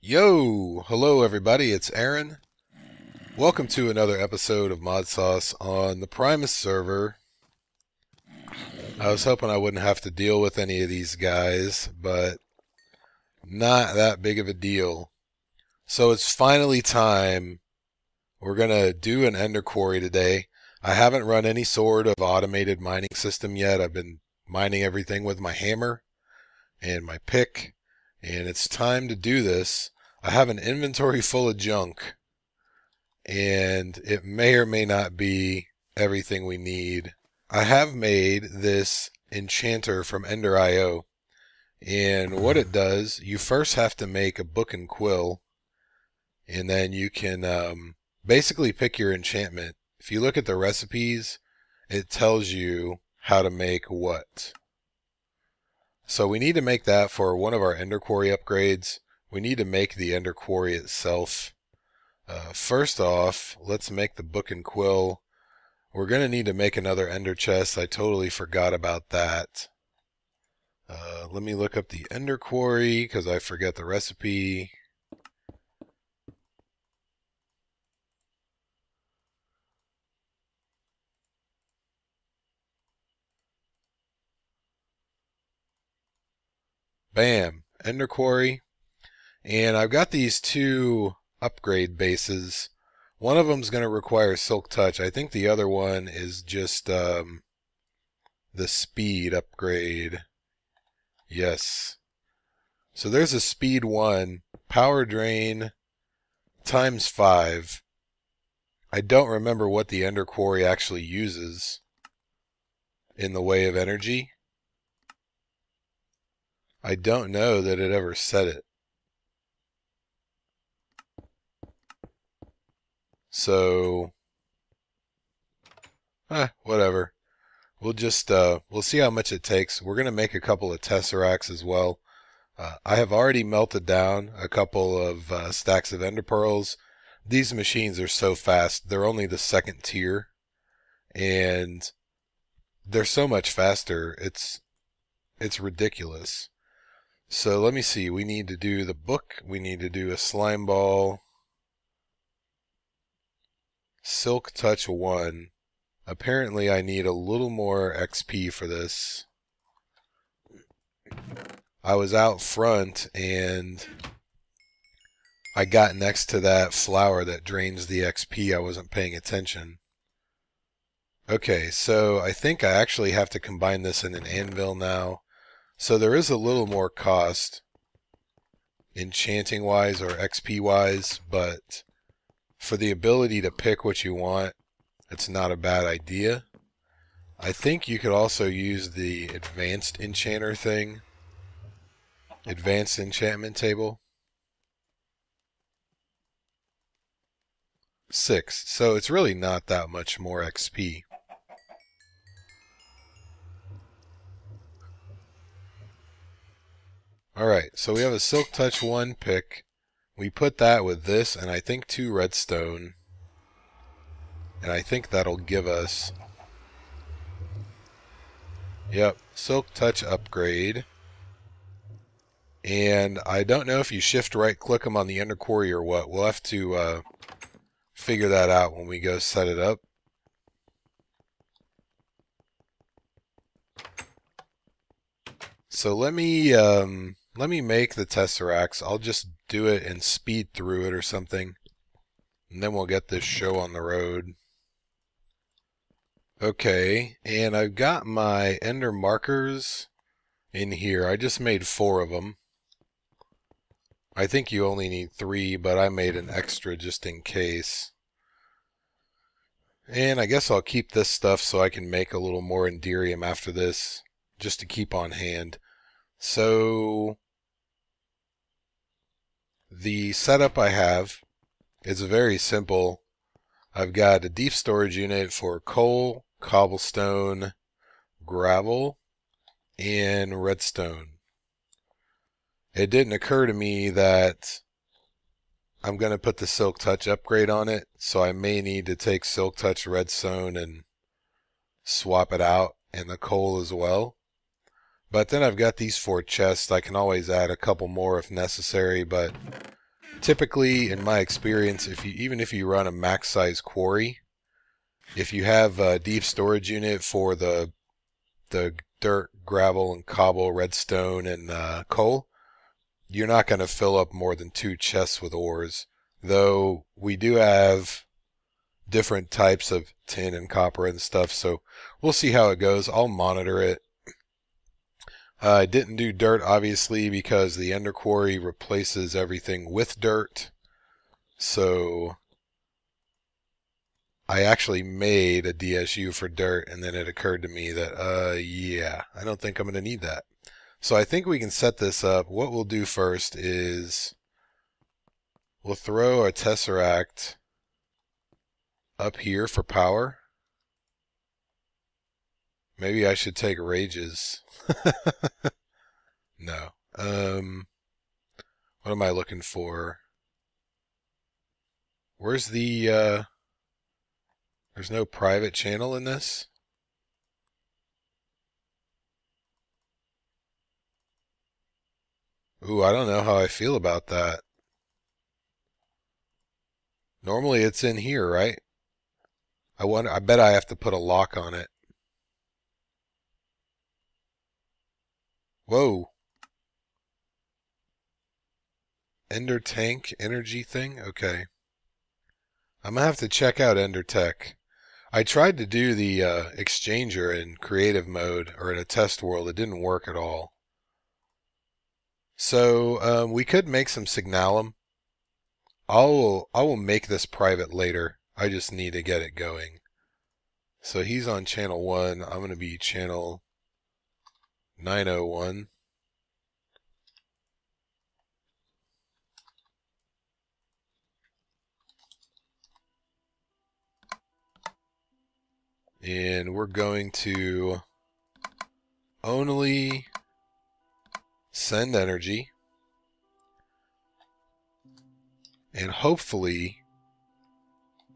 Yo! Hello everybody, it's Aaron. Welcome to another episode of ModSauce on the Primus server. I was hoping I wouldn't have to deal with any of these guys, but not that big of a deal. So it's finally time. We're gonna do an Ender Quarry today. I haven't run any sort of automated mining system yet. I've been mining everything with my hammer and my pick, and it's time to do this. I have an inventory full of junk, and it may or may not be everything we need. I have made this Enchanter from Ender.io, and what it does, you first have to make a book and quill, and then you can basically pick your enchantment. If you look at the recipes, it tells you how to make what. So we need to make that for one of our Ender Quarry upgrades. We need to make the Ender Quarry itself. First off, let's make the book and quill. We're going to need to make another Ender chest. I totally forgot about that. Let me look up the Ender Quarry because I forget the recipe. Bam! Ender Quarry. And I've got these two upgrade bases. One of them is going to require Silk Touch. I think the other one is just the speed upgrade. Yes. So there's a speed 1, power drain times 5. I don't remember what the Ender Quarry actually uses in the way of energy. I don't know that it ever said it. So, whatever. We'll just, we'll see how much it takes. We're going to make a couple of tesseracts as well. I have already melted down a couple of stacks of ender pearls. These machines are so fast. They're only the second tier. And they're so much faster. It's ridiculous. So let me see. We need to do the book. We need to do a slime ball. Silk Touch 1. Apparently I need a little more XP for this. I was out front and I got next to that flower that drains the XP. I wasn't paying attention. Okay, so I think I actually have to combine this in an anvil now. So there is a little more cost, enchanting wise or XP wise, but for the ability to pick what you want, it's not a bad idea. I think you could also use the advanced enchanter thing. Advanced enchantment table. 6. So it's really not that much more XP. Alright, so we have a Silk Touch 1 pick. We put that with this, and I think 2 redstone. And I think that'll give us... Yep, Silk Touch upgrade. And I don't know if you shift right click them on the Ender Quarry or what. We'll have to figure that out when we go set it up. So let me make the tesseracts. I'll just do it and speed through it or something, and then we'll get this show on the road. Okay, and I've got my ender markers in here. I just made 4 of them. I think you only need 3, but I made an extra just in case. And I guess I'll keep this stuff so I can make a little more Enderium after this, just to keep on hand. So the setup I have is very simple. I've got a deep storage unit for coal, cobblestone, gravel, and redstone. It didn't occur to me that I'm going to put the Silk Touch upgrade on it, so I may need to take Silk Touch redstone and swap it out, and the coal as well. But then I've got these 4 chests. I can always add a couple more if necessary, but typically, in my experience, even if you run a max size quarry, if you have a deep storage unit for the dirt, gravel, and cobble, redstone, and coal, you're not going to fill up more than 2 chests with ores. Though we do have different types of tin and copper and stuff, so we'll see how it goes. I'll monitor it. I didn't do dirt, obviously, because the Ender Quarry replaces everything with dirt. So I actually made a DSU for dirt, and then it occurred to me that, yeah, I don't think I'm going to need that. So I think we can set this up. What we'll do first is we'll throw a Tesseract up here for power. Maybe I should take rages. No. What am I looking for? Where's the, there's no private channel in this? Ooh, I don't know how I feel about that. Normally it's in here, right? I bet I have to put a lock on it. Whoa. Ender tank energy thing? Okay. I'm gonna have to check out Ender Tech. I tried to do the Exchanger in creative mode or in a test world. It didn't work at all. So we could make some signalum. I will make this private later. I just need to get it going. So he's on channel 1. I'm going to be channel 901. And we're going to only send energy. And hopefully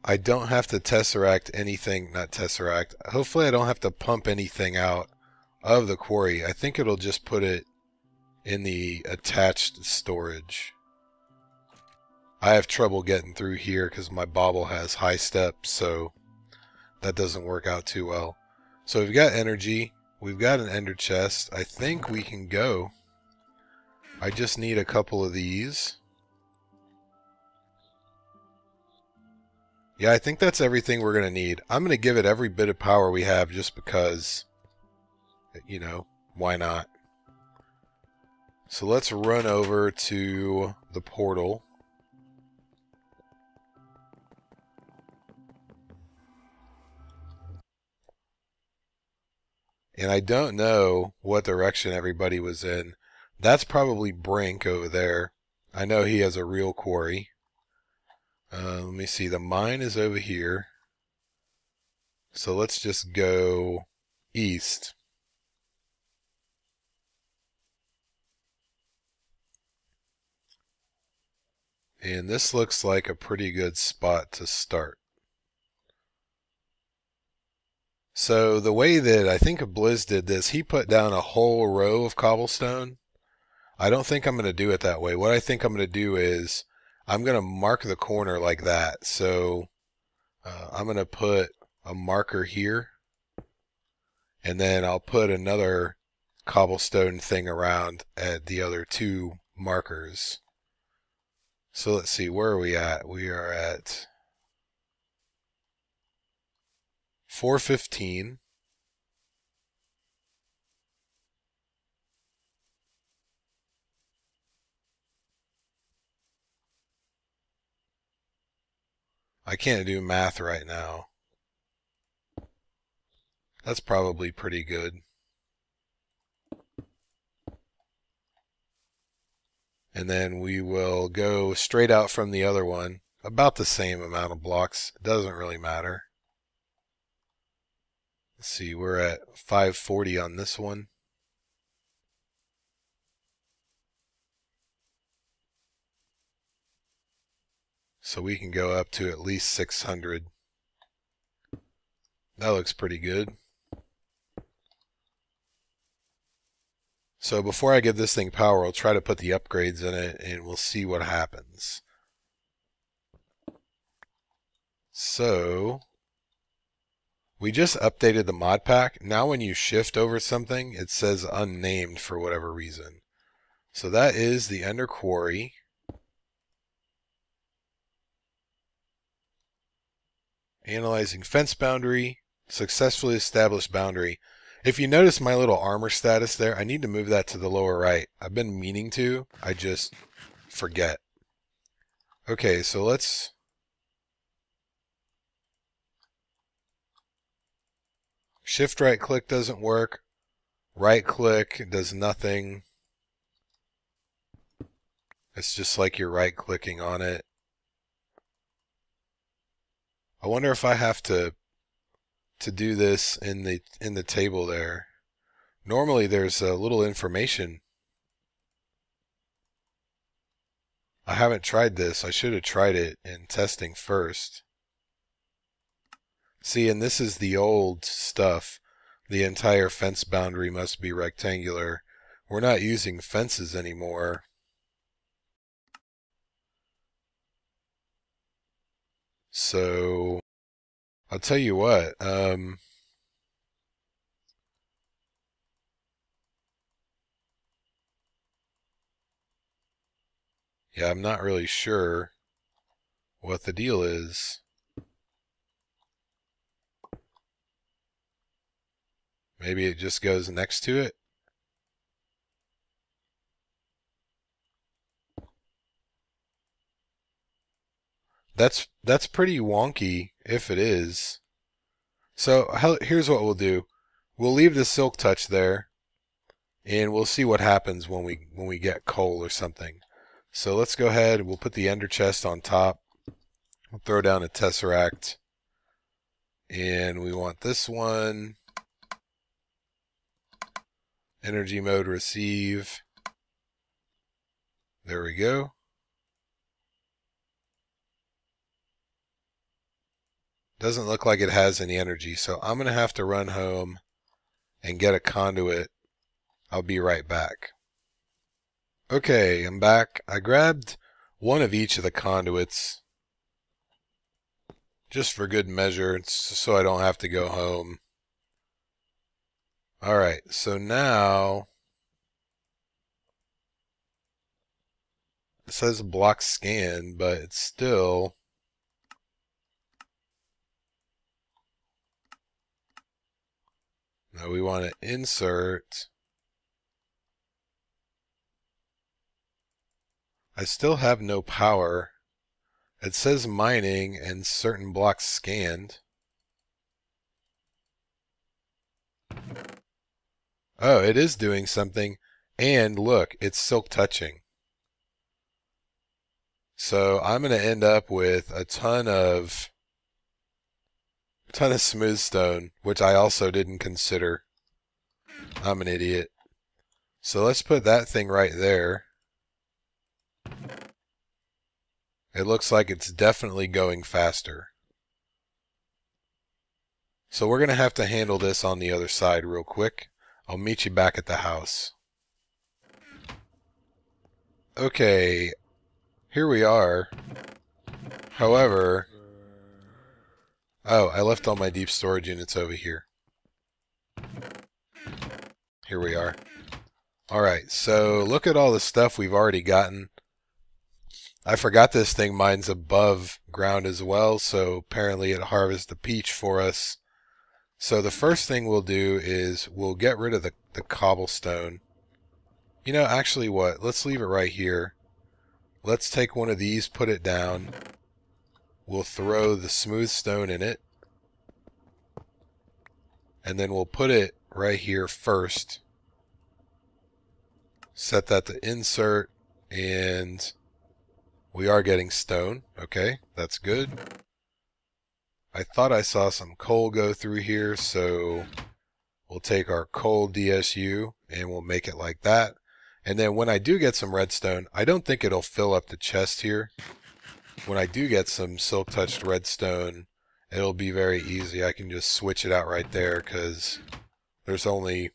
I don't have to Tesseract anything, not Tesseract. Hopefully I don't have to pump anything out of the quarry. I think it'll just put it in the attached storage. I have trouble getting through here because my bobble has high steps, so that doesn't work out too well. So we've got energy. We've got an ender chest. I think we can go. I just need a couple of these. Yeah, I think that's everything we're going to need. I'm going to give it every bit of power we have just because, you know, why not? So let's run over to the portal. And I don't know what direction everybody was in. That's probably Brink over there. I know he has a real quarry. Let me see. The mine is over here. So let's just go east. And this looks like a pretty good spot to start. So the way that I think Blizz did this, he put down a whole row of cobblestone. I don't think I'm going to do it that way. What I think I'm going to do is I'm going to mark the corner like that. So I'm going to put a marker here, and then I'll put another cobblestone thing around at the other 2 markers. So let's see, where are we at? We are at 415. I can't do math right now. That's probably pretty good. And then we will go straight out from the other one. About the same amount of blocks. It doesn't really matter. Let's see, we're at 540 on this one. So we can go up to at least 600. That looks pretty good. So before I give this thing power, I'll try to put the upgrades in it and we'll see what happens. So we just updated the mod pack. Now when you shift over something, it says unnamed for whatever reason. So that is the Ender Quarry. Analyzing fence boundary. Successfully established boundary. If you notice my little armor status there, I need to move that to the lower right. I've been meaning to. I just forget. Okay, so let's... Shift right click doesn't work. Right click does nothing. It's just like you're right clicking on it. I wonder if I have to do this in the table there. Normally there's a little information. I haven't tried this. I should have tried it in testing first. See, and this is the old stuff. The entire fence boundary must be rectangular. We're not using fences anymore. So, I'll tell you what. Yeah, I'm not really sure what the deal is. Maybe it just goes next to it. That's pretty wonky if it is. So here's what we'll do. We'll leave the silk touch there, and we'll see what happens when we get coal or something. So let's go ahead. We'll put the ender chest on top. We'll throw down a tesseract, and we want this one. Energy mode receive. There we go. Doesn't look like it has any energy, so I'm going to have to run home and get a conduit. I'll be right back. Okay, I'm back. I grabbed one of each of the conduits just for good measure, so I don't have to go home. Alright, so now it says block scan, but it's still... Now we want to insert. I still have no power. It says mining and certain blocks scanned. Oh, it is doing something. And look, it's silk touching. So I'm going to end up with a ton of smooth stone, which I also didn't consider. I'm an idiot. So let's put that thing right there. It looks like it's definitely going faster. So we're going to have to handle this on the other side real quick. I'll meet you back at the house. Okay, here we are. However... Oh, I left all my deep storage units over here. Here we are. Alright, so look at all the stuff we've already gotten. I forgot this thing mines above ground as well, so apparently it harvests the peach for us. So the first thing we'll do is we'll get rid of the cobblestone. You know, actually what? Let's leave it right here. Let's take one of these, put it down. We'll throw the smooth stone in it. And then we'll put it right here first. Set that to insert. And we are getting stone. Okay, that's good. I thought I saw some coal go through here, so we'll take our coal DSU and we'll make it like that. And then when I do get some redstone, I don't think it'll fill up the chest here. When I do get some silk touched redstone, it'll be very easy. I can just switch it out right there because there's only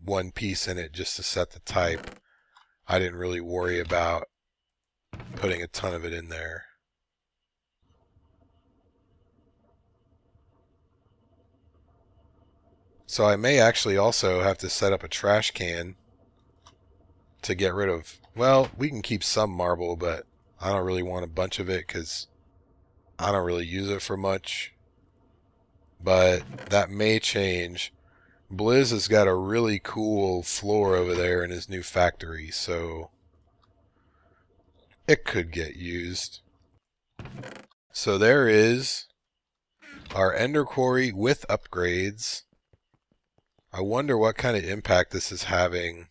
one piece in it just to set the type. I didn't really worry about putting a ton of it in there. So I may actually also have to set up a trash can to get rid of... Well, we can keep some marble, but I don't really want a bunch of it because I don't really use it for much. But that may change. Blizz has got a really cool floor over there in his new factory, so it could get used. So there is our Ender Quarry with upgrades. I wonder what kind of impact this is having.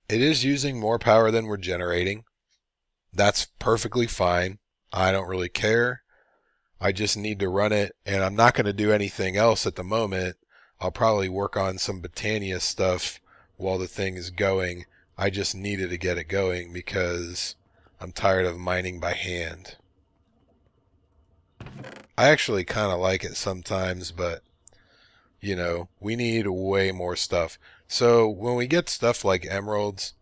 It is using more power than we're generating. That's perfectly fine. I don't really care. I just need to run it, and I'm not going to do anything else at the moment. I'll probably work on some Botania stuff while the thing is going. I just needed to get it going because I'm tired of mining by hand. I actually kind of like it sometimes, but you know, we need way more stuff. So when we get stuff like emeralds,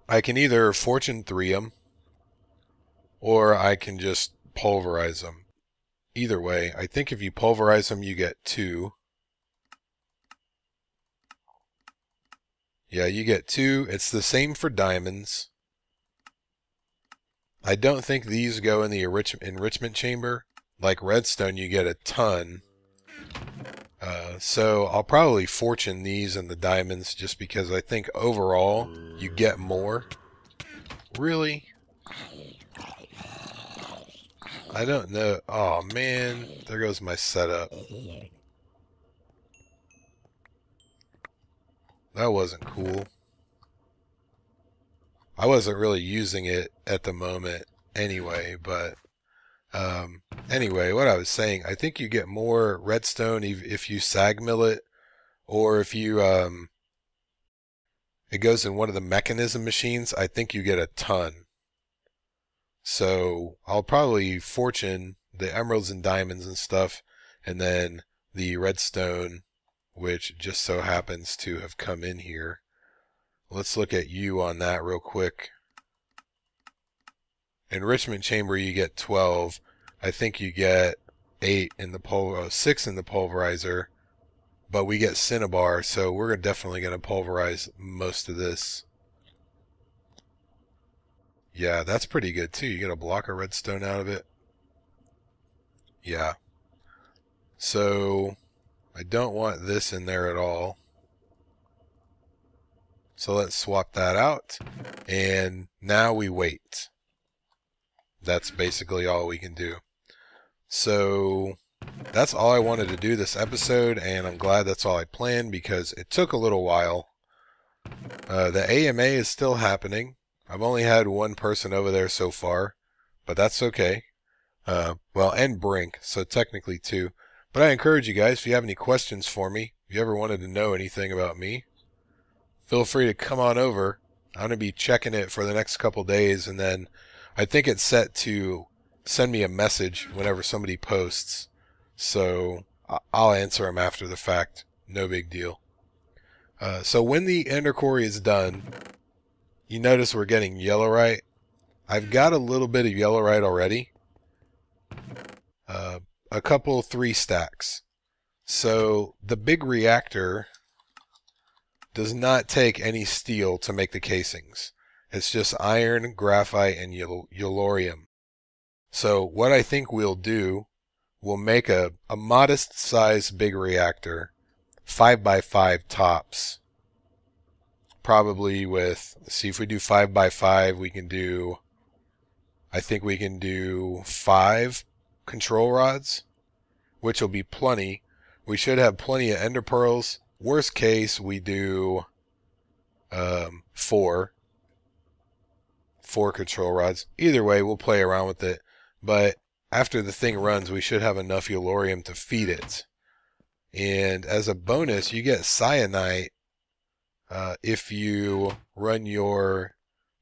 I can either fortune 3 them or I can just pulverize them. Either way, I think if you pulverize them, you get 2. Yeah, you get 2. It's the same for diamonds. I don't think these go in the Enrichment Chamber. Like redstone, you get a ton. So I'll probably fortune these and the diamonds just because I think overall you get more. Really? I don't know. Oh man, there goes my setup. That wasn't cool. I wasn't really using it at the moment anyway, but anyway, what I was saying, I think you get more redstone if you sag mill it, or if you it goes in one of the mechanism machines. I think you get a ton. So I'll probably fortune the emeralds and diamonds and stuff, and then the redstone, which just so happens to have come in here. Let's look at you on that real quick. Enrichment Chamber, you get 12. I think you get 8 in the 6 in the pulverizer, but we get cinnabar, so we're definitely going to pulverize most of this. Yeah, that's pretty good too. You get a block of redstone out of it. Yeah. So I don't want this in there at all. So let's swap that out. And now we wait. That's basically all we can do. So that's all I wanted to do this episode, and I'm glad that's all I planned because it took a little while. The AMA is still happening. I've only had one person over there so far, but that's okay. Well, and Brink, so technically 2. But I encourage you guys, if you have any questions for me, if you ever wanted to know anything about me, feel free to come on over. I'm going to be checking it for the next couple days, and then I think it's set to send me a message whenever somebody posts. So I'll answer them after the fact. No big deal. So when the Ender Quarry is done, you notice we're getting yellowite. I've got a little bit of yellowite already. A couple 3 stacks. So the big reactor does not take any steel to make the casings. It's just iron, graphite, and yellorium. So what I think we'll do, we'll make a modest size big reactor, 5x5 tops. Probably with, let's see, if we do 5x5, we can do, I think we can do 5 control rods, which will be plenty. We should have plenty of ender pearls. Worst case, we do 4 control rods. Either way, we'll play around with it. But after the thing runs, we should have enough yellorium to feed it. And as a bonus, you get cyanite if you run your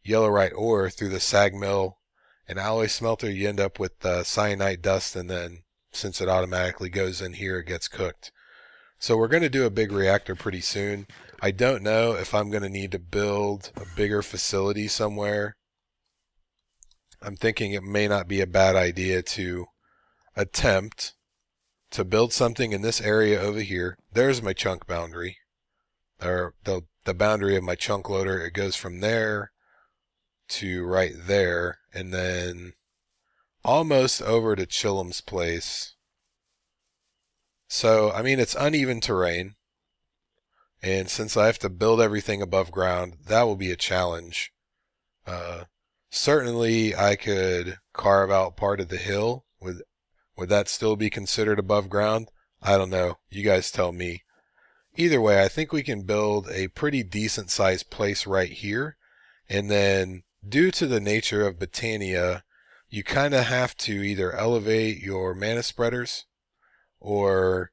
yellowite ore through the sag mill and alloy smelter. You end up with cyanite dust, and then since it automatically goes in here, it gets cooked. So we're going to do a big reactor pretty soon. I don't know if I'm going to need to build a bigger facility somewhere. I'm thinking it may not be a bad idea to attempt to build something in this area over here. There's my chunk boundary, or the boundary of my chunk loader. It goes from there to right there, and then almost over to Chillem's place. So, I mean, it's uneven terrain, and since I have to build everything above ground, that will be a challenge. Certainly, I could carve out part of the hill. Would that still be considered above ground? I don't know. You guys tell me. Either way, I think we can build a pretty decent sized place right here, and then due to the nature of Botania, you kind of have to either elevate your mana spreaders or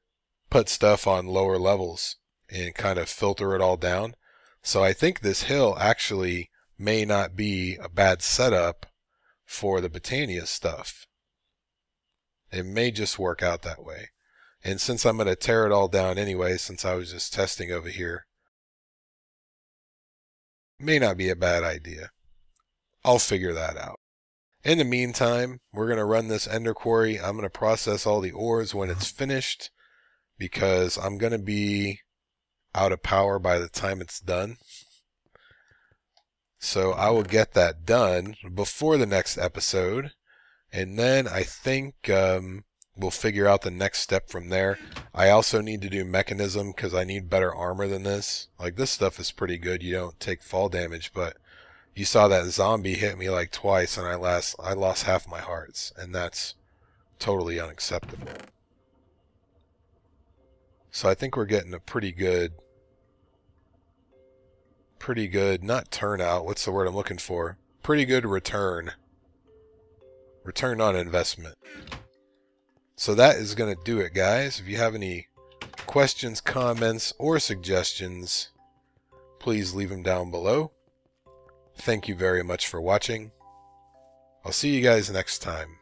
put stuff on lower levels and kind of filter it all down. So I think this hill actually may not be a bad setup for the Botania stuff. It may just work out that way. And since I'm going to tear it all down anyway, since I was just testing over here, may not be a bad idea. I'll figure that out. In the meantime, we're going to run this Ender Quarry. I'm going to process all the ores when it's finished, because I'm going to be out of power by the time it's done. So I will get that done before the next episode, and then I think we'll figure out the next step from there. I also need to do mechanism because I need better armor than this. Like, this stuff is pretty good. You don't take fall damage, but you saw that zombie hit me like twice, and I lost half my hearts, and that's totally unacceptable. So I think we're getting a pretty good, not turnout, what's the word I'm looking for? Pretty good return. Return on investment. So that is going to do it, guys. If you have any questions, comments, or suggestions, please leave them down below. Thank you very much for watching. I'll see you guys next time.